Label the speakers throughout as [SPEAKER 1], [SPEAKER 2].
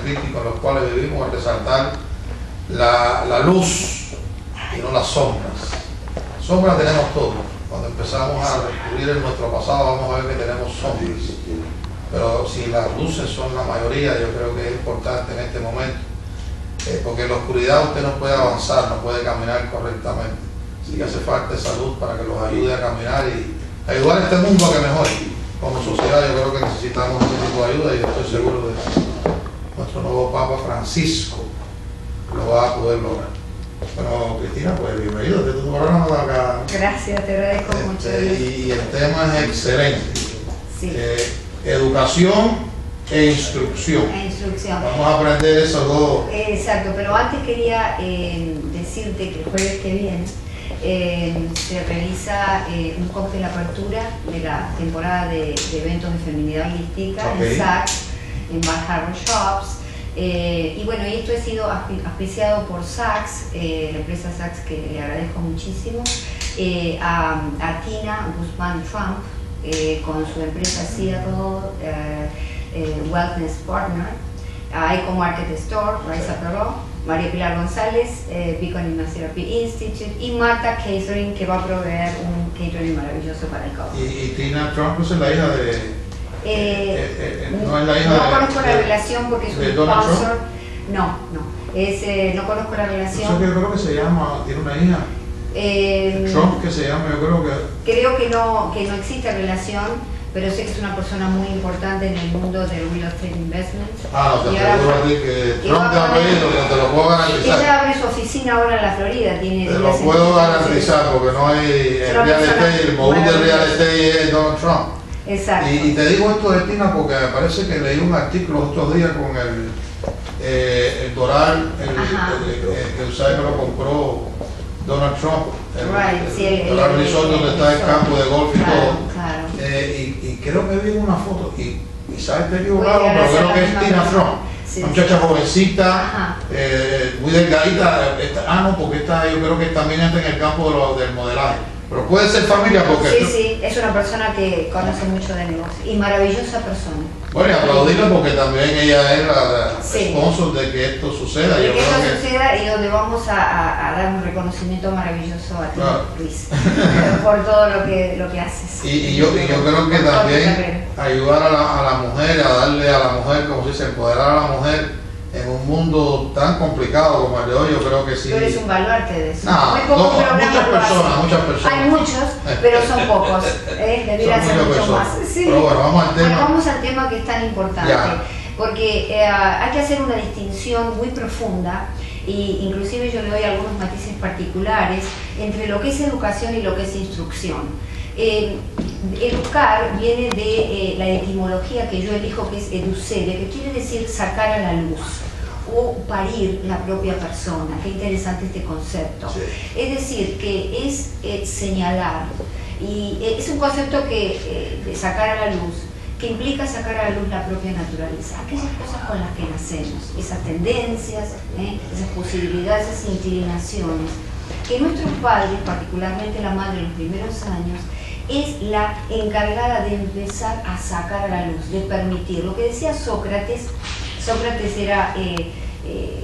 [SPEAKER 1] críticos en los cuales vivimos es resaltar la luz y no las sombras. Sombras tenemos todos. Cuando empezamos a descubrir en nuestro pasado vamos a ver que tenemos sombras. Pero si las luces son la mayoría, yo creo que es importante en este momento, porque en la oscuridad usted no puede avanzar, no puede caminar correctamente. Así que hace falta esa luz para que los ayude a caminar y ayudar a este mundo a que mejore. Como sociedad yo creo que necesitamos ese tipo de ayuda y yo estoy seguro de que nuestro nuevo Papa Francisco lo va a poder lograr. Bueno, Cristina, pues bienvenido a tu programa de acá.
[SPEAKER 2] Gracias, te agradezco mucho.
[SPEAKER 1] Y el tema es excelente.
[SPEAKER 2] Sí.
[SPEAKER 1] Educación e instrucción. Vamos a aprender esos dos.
[SPEAKER 2] Exacto, pero antes quería decirte que el jueves que viene se realiza un cóctel apertura de la temporada de eventos de feminidad holística en Saks, en Bar Harbor Shops. Y bueno, y esto ha sido auspiciado por Saks, la empresa Saks, que le agradezco muchísimo, a Tina Guzmán Trump, con su empresa Seattle Wellness Partner, a Eco Market Store, Raisa Peró, María Pilar González, Beacon Immunotherapy Institute, y Marta Catering, que va a proveer un catering maravilloso para el COVID.
[SPEAKER 1] ¿Y Tina Trump es la hija de...? No es la hija
[SPEAKER 2] no conozco la relación porque es un sponsor. No conozco la relación.
[SPEAKER 1] Yo creo que se llama, tiene una hija. Trump, que se llama, yo creo que...
[SPEAKER 2] Creo que no existe relación, pero sé que es una persona muy importante en el mundo del real estate investment.
[SPEAKER 1] No, te aseguro a ti que Trump te ha pedido, que te lo puedo garantizar.
[SPEAKER 2] Ella abre su oficina ahora en la Florida.
[SPEAKER 1] Te lo puedo garantizar porque no hay real estate, el mogul de real estate es Donald Trump.
[SPEAKER 2] Exacto.
[SPEAKER 1] Y te digo esto de Tina porque me parece que leí un artículo los otros días con el Doral, que usted que lo compró Donald Trump, el Doral Resort donde está el campo de golf y todo.
[SPEAKER 2] Claro.
[SPEAKER 1] Y creo que vi una foto, y quizás esté equivocado, pero creo que es Tina Trump. Una muchacha jovencita, muy delgadita. No, porque yo creo que también está en el campo del modelaje. Pero puede ser familia porque...
[SPEAKER 2] Sí, es una persona que conoce mucho de negocio y maravillosa persona.
[SPEAKER 1] Bueno, y aplaudirla porque también ella es la sponsor de que esto suceda.
[SPEAKER 2] De que esto suceda y donde vamos a dar un reconocimiento maravilloso a ti, Luis, por todo lo que haces.
[SPEAKER 1] Y yo creo que también ayudar a la mujer, a darle a la mujer, como se dice, empoderar a la mujer en un mundo tan complicado como el de hoy, yo creo que sí.
[SPEAKER 2] Tú eres un baluarte de eso.
[SPEAKER 1] Muchas personas.
[SPEAKER 2] Hay muchos, pero son pocos. Debería ser mucho más. Sí.
[SPEAKER 1] Pero bueno, vamos al tema.
[SPEAKER 2] Bueno, vamos al tema que es tan importante. Porque hay que hacer una distinción muy profunda, y inclusive yo le doy algunos matices particulares entre lo que es educación y lo que es instrucción. Educar viene de la etimología que yo elijo, que es educere, que quiere decir sacar a la luz o parir la propia persona. Qué interesante este concepto. Sí. Es decir, que es señalar, y es un concepto de sacar a la luz, que implica sacar a la luz la propia naturaleza, aquellas cosas con las que nacemos, esas tendencias, esas posibilidades, esas inclinaciones, que nuestros padres, particularmente la madre en los primeros años, es la encargada de empezar a sacar a la luz, de permitir. Lo que decía Sócrates era,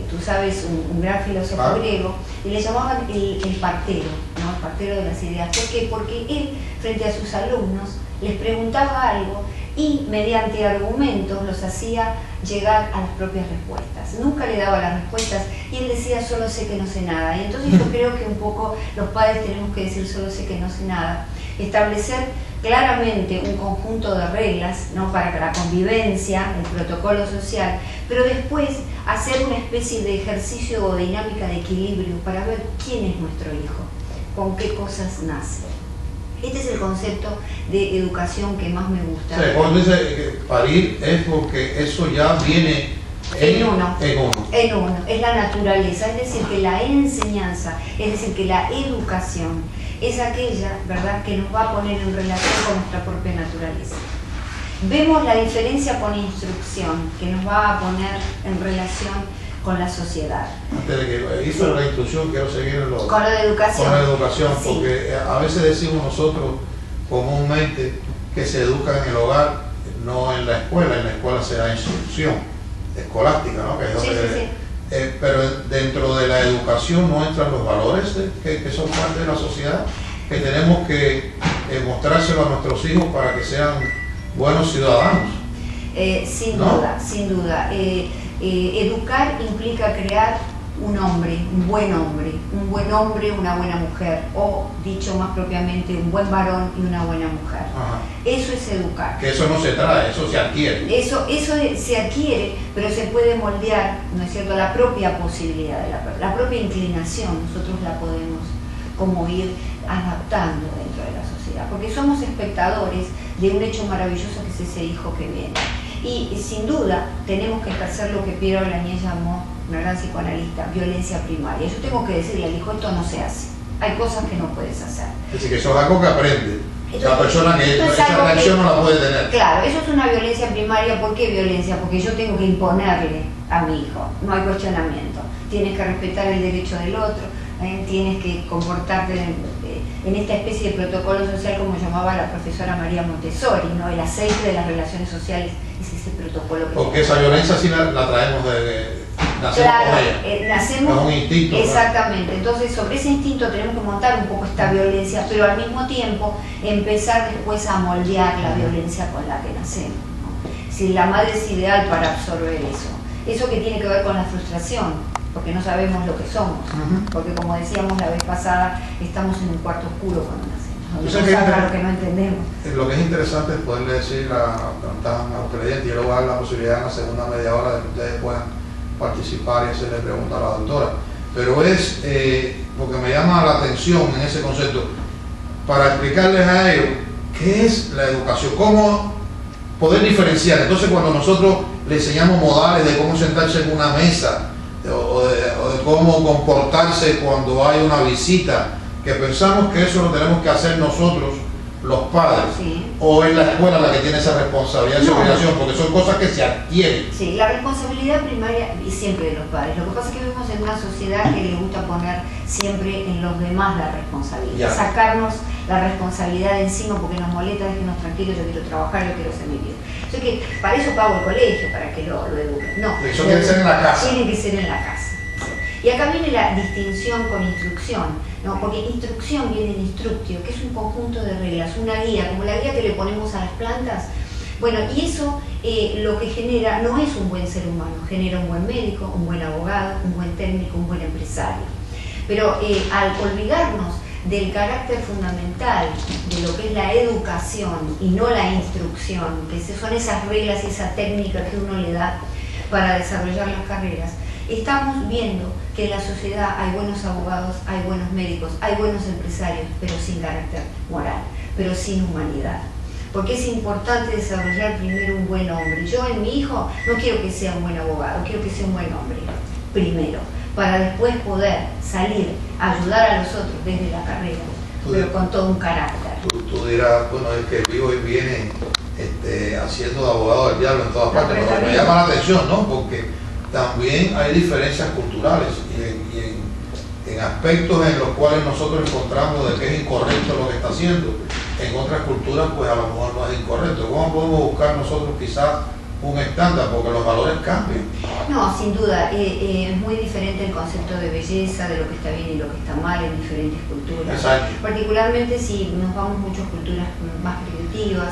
[SPEAKER 2] tú sabes, un gran filósofo griego, y le llamaban el partero, ¿no? El partero de las ideas. ¿Por qué? Porque él, frente a sus alumnos, les preguntaba algo y mediante argumentos los hacía llegar a las propias respuestas. Nunca le daba las respuestas y él decía solo sé que no sé nada. Y entonces yo creo que un poco los padres tenemos que decir solo sé que no sé nada, establecer claramente un conjunto de reglas, ¿no?, para la convivencia, el protocolo social, pero después hacer una especie de ejercicio o dinámica de equilibrio para ver quién es nuestro hijo, con qué cosas nace. Este es el concepto de educación que más me gusta.
[SPEAKER 1] Sí, cuando dice que parir es porque eso ya viene en uno.
[SPEAKER 2] Es la naturaleza, es decir, que la enseñanza, es decir, que la educación es aquella, ¿verdad?, que nos va a poner en relación con nuestra propia naturaleza. Vemos la diferencia con instrucción, que nos va a poner en relación con la sociedad.
[SPEAKER 1] Antes de que hizo la instrucción, quiero seguir
[SPEAKER 2] con la educación.
[SPEAKER 1] Con la educación, porque a veces decimos nosotros comúnmente que se educa en el hogar, no en la escuela se da instrucción. escolástica, ¿no? Que es donde,
[SPEAKER 2] sí.
[SPEAKER 1] pero dentro de la educación no entran los valores que son parte de la sociedad, que tenemos que mostrárselo a nuestros hijos para que sean buenos ciudadanos.
[SPEAKER 2] Sin
[SPEAKER 1] ¿No?
[SPEAKER 2] duda, sin duda. Educar implica crear un hombre, un buen hombre, una buena mujer, o dicho más propiamente, un buen varón y una buena mujer.
[SPEAKER 1] Ajá.
[SPEAKER 2] Eso es educar.
[SPEAKER 1] Que eso no se trae, eso se adquiere.
[SPEAKER 2] Eso se adquiere, pero se puede moldear, ¿no es cierto?, la propia posibilidad, la propia inclinación, nosotros la podemos como ir adaptando dentro de la sociedad, porque somos espectadores de un hecho maravilloso que es ese hijo que viene. Y sin duda tenemos que ejercer lo que Piero Lañez llamó, una gran psicoanalista, violencia primaria. Yo tengo que decirle al hijo, esto no se hace, hay cosas que no puedes hacer.
[SPEAKER 1] Es decir, que eso es algo que aprende.
[SPEAKER 2] Entonces,
[SPEAKER 1] la persona que esa reacción no la puede tener.
[SPEAKER 2] Claro, eso es una violencia primaria. ¿Por qué violencia? Porque yo tengo que imponerle a mi hijo, no hay cuestionamiento. Tienes que respetar el derecho del otro, tienes que comportarte en esta especie de protocolo social, como llamaba la profesora María Montessori, ¿no? El aceite de las relaciones sociales es ese protocolo.
[SPEAKER 1] Porque esa violencia sí la traemos de nacemos
[SPEAKER 2] claro,
[SPEAKER 1] con ella.
[SPEAKER 2] Nacemos,
[SPEAKER 1] es un instinto.
[SPEAKER 2] exactamente.
[SPEAKER 1] ¿no?
[SPEAKER 2] Entonces, sobre ese instinto tenemos que montar un poco esta violencia, pero al mismo tiempo empezar después a moldear la violencia con la que nacemos, ¿no? Si la madre es ideal para absorber eso. Eso que tiene que ver con la frustración, porque no sabemos lo que somos, porque como decíamos la vez pasada, estamos en un cuarto oscuro cuando nacemos, donde nos habla lo que no entendemos.
[SPEAKER 1] Lo que es interesante es poderle decir a los televidentes, yo le voy a dar la posibilidad en la segunda media hora de que ustedes puedan participar y hacerle preguntas a la doctora, pero es porque me llama la atención en ese concepto, para explicarles a ellos qué es la educación, cómo poder diferenciar. Entonces, cuando nosotros le enseñamos modales de cómo sentarse en una mesa o de cómo comportarse cuando hay una visita, que pensamos que eso lo tenemos que hacer nosotros, los padres,
[SPEAKER 2] sí.
[SPEAKER 1] O es la escuela la que tiene esa responsabilidad y esa obligación, porque son cosas que se adquieren.
[SPEAKER 2] Sí, la responsabilidad primaria y siempre de los padres. Lo que pasa es que vivimos en una sociedad que le gusta poner siempre en los demás la responsabilidad, sacarnos la responsabilidad de encima porque nos molesta, déjenos tranquilos, yo quiero trabajar, yo quiero hacer mi vida. O sea que para eso pago el colegio, para que lo eduquen. No,
[SPEAKER 1] eso tiene que ser en la casa.
[SPEAKER 2] Tiene que ser en la casa. Y acá viene la distinción con instrucción, ¿no? Porque instrucción viene de instructio, que es un conjunto de reglas, una guía, como la guía que le ponemos a las plantas. Bueno, y eso lo que genera no es un buen ser humano, genera un buen médico, un buen abogado, un buen técnico, un buen empresario. Pero al olvidarnos del carácter fundamental de lo que es la educación y no la instrucción, que son esas reglas y esa técnica que uno le da para desarrollar las carreras, estamos viendo que en la sociedad hay buenos abogados, hay buenos médicos, hay buenos empresarios, pero sin carácter moral, pero sin humanidad. Porque es importante desarrollar primero un buen hombre. Yo en mi hijo no quiero que sea un buen abogado, quiero que sea un buen hombre, primero, para después poder salir a ayudar a los otros desde la carrera, pero con todo un carácter.
[SPEAKER 1] Tú dirás, bueno, es que vivo y viene haciendo de abogado del diablo en todas partes, pero me llama la atención, ¿no? Porque también hay diferencias culturales y en aspectos en los cuales nosotros encontramos de que es incorrecto lo que está haciendo. En otras culturas, pues a lo mejor no es incorrecto. ¿Cómo podemos buscar nosotros quizás un estándar? Porque los valores cambian.
[SPEAKER 2] No, sin duda, es muy diferente el concepto de belleza, de lo que está bien y lo que está mal en diferentes culturas.
[SPEAKER 1] Exacto.
[SPEAKER 2] Particularmente si nos vamos muchas culturas más primitivas,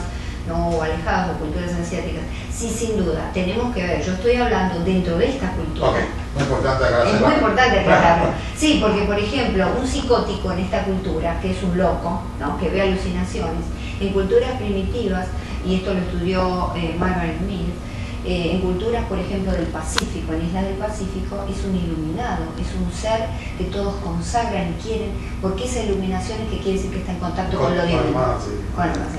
[SPEAKER 2] ¿no? O alejadas, o culturas asiáticas. Sí, sin duda, tenemos que ver, yo estoy hablando dentro de esta cultura.
[SPEAKER 1] Ok, muy importante aclararlo.
[SPEAKER 2] Es muy importante aclararlo. Sí, porque por ejemplo, un psicótico en esta cultura, que es un loco, ¿no? Que ve alucinaciones, en culturas primitivas, y esto lo estudió Margaret Mead, en culturas, por ejemplo, del Pacífico, en Islas del Pacífico, es un iluminado, es un ser que todos consagran y quieren, porque esa iluminación es que quiere decir que está en contacto con lo divino.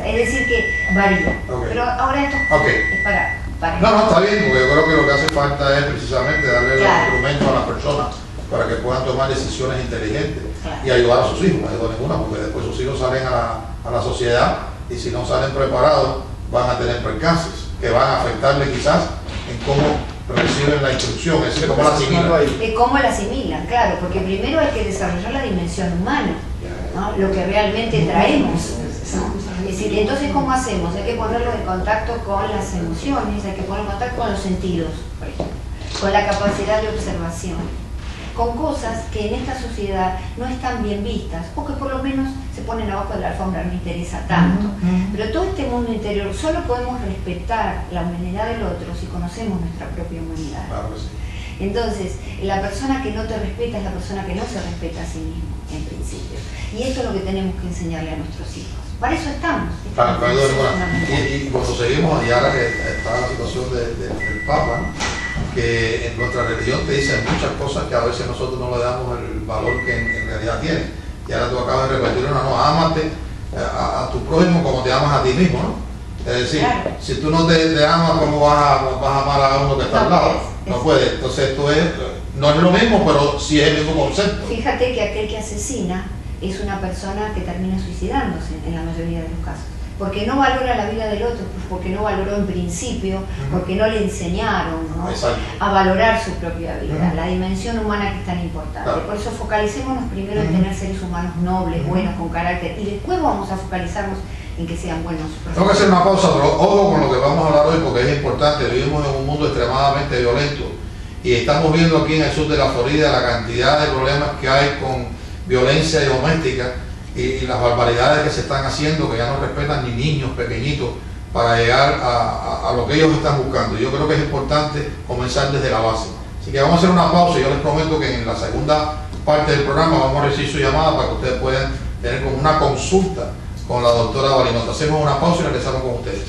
[SPEAKER 2] Es decir, que varía.
[SPEAKER 1] Okay.
[SPEAKER 2] Pero ahora esto es para...
[SPEAKER 1] No, está bien, porque yo creo que lo que hace falta es precisamente darle los instrumentos a las personas para que puedan tomar decisiones inteligentes y ayudar a sus hijos, no digo ninguna, porque después sus hijos salen a la sociedad y si no salen preparados van a tener percances que van a afectarle quizás en cómo reciben la instrucción, es decir, cómo la asimilan.
[SPEAKER 2] Cómo la asimilan, claro, porque primero hay que desarrollar la dimensión humana, ¿no? Lo que realmente traemos, ¿no? Es decir, entonces ¿cómo hacemos? Hay que ponerlo en contacto con las emociones, hay que ponerlo en contacto con los sentidos, por ejemplo. con la capacidad de observación, con cosas que en esta sociedad no están bien vistas o que por lo menos se ponen abajo de la alfombra, no interesa tanto. Pero todo este mundo interior solo podemos respetar la humanidad del otro si conocemos nuestra propia humanidad.
[SPEAKER 1] Claro que sí.
[SPEAKER 2] Entonces, la persona que no te respeta es la persona que no se respeta a sí mismo, en principio. Y esto es lo que tenemos que enseñarle a nuestros hijos. Para eso estamos.
[SPEAKER 1] Claro, y cuando seguimos, y ahora que está la situación del Papa, ¿no? Que en nuestra religión te dicen muchas cosas que a veces nosotros no le damos el valor que en realidad tiene. Y ahora tú acabas de repetir una, no, ámate a tu prójimo como te amas a ti mismo, ¿no? Es decir, claro, si tú no te amas, ¿cómo vas a amar a uno que está al lado? No puede. Entonces esto no es lo mismo, pero sí es el mismo concepto.
[SPEAKER 2] Fíjate que aquel que asesina es una persona que termina suicidándose en la mayoría de los casos. Porque no valora la vida del otro, porque no valoró en principio, porque no le enseñaron, ¿no?, a valorar su propia vida, la dimensión humana que es tan importante. Claro. Por eso focalicémonos primero en tener seres humanos nobles, buenos, con carácter, y después vamos a focalizarnos en que sean buenos.
[SPEAKER 1] Tengo que hacer una pausa, pero ojo con lo que vamos a hablar hoy, porque es importante. Vivimos en un mundo extremadamente violento y estamos viendo aquí en el sur de la Florida la cantidad de problemas que hay con violencia doméstica y las barbaridades que se están haciendo, que ya no respetan ni niños pequeñitos para llegar a lo que ellos están buscando. Yo creo que es importante comenzar desde la base. Así que vamos a hacer una pausa y yo les prometo que en la segunda parte del programa vamos a recibir su llamada para que ustedes puedan tener como una consulta con la doctora Balinot. Hacemos una pausa y regresamos con ustedes.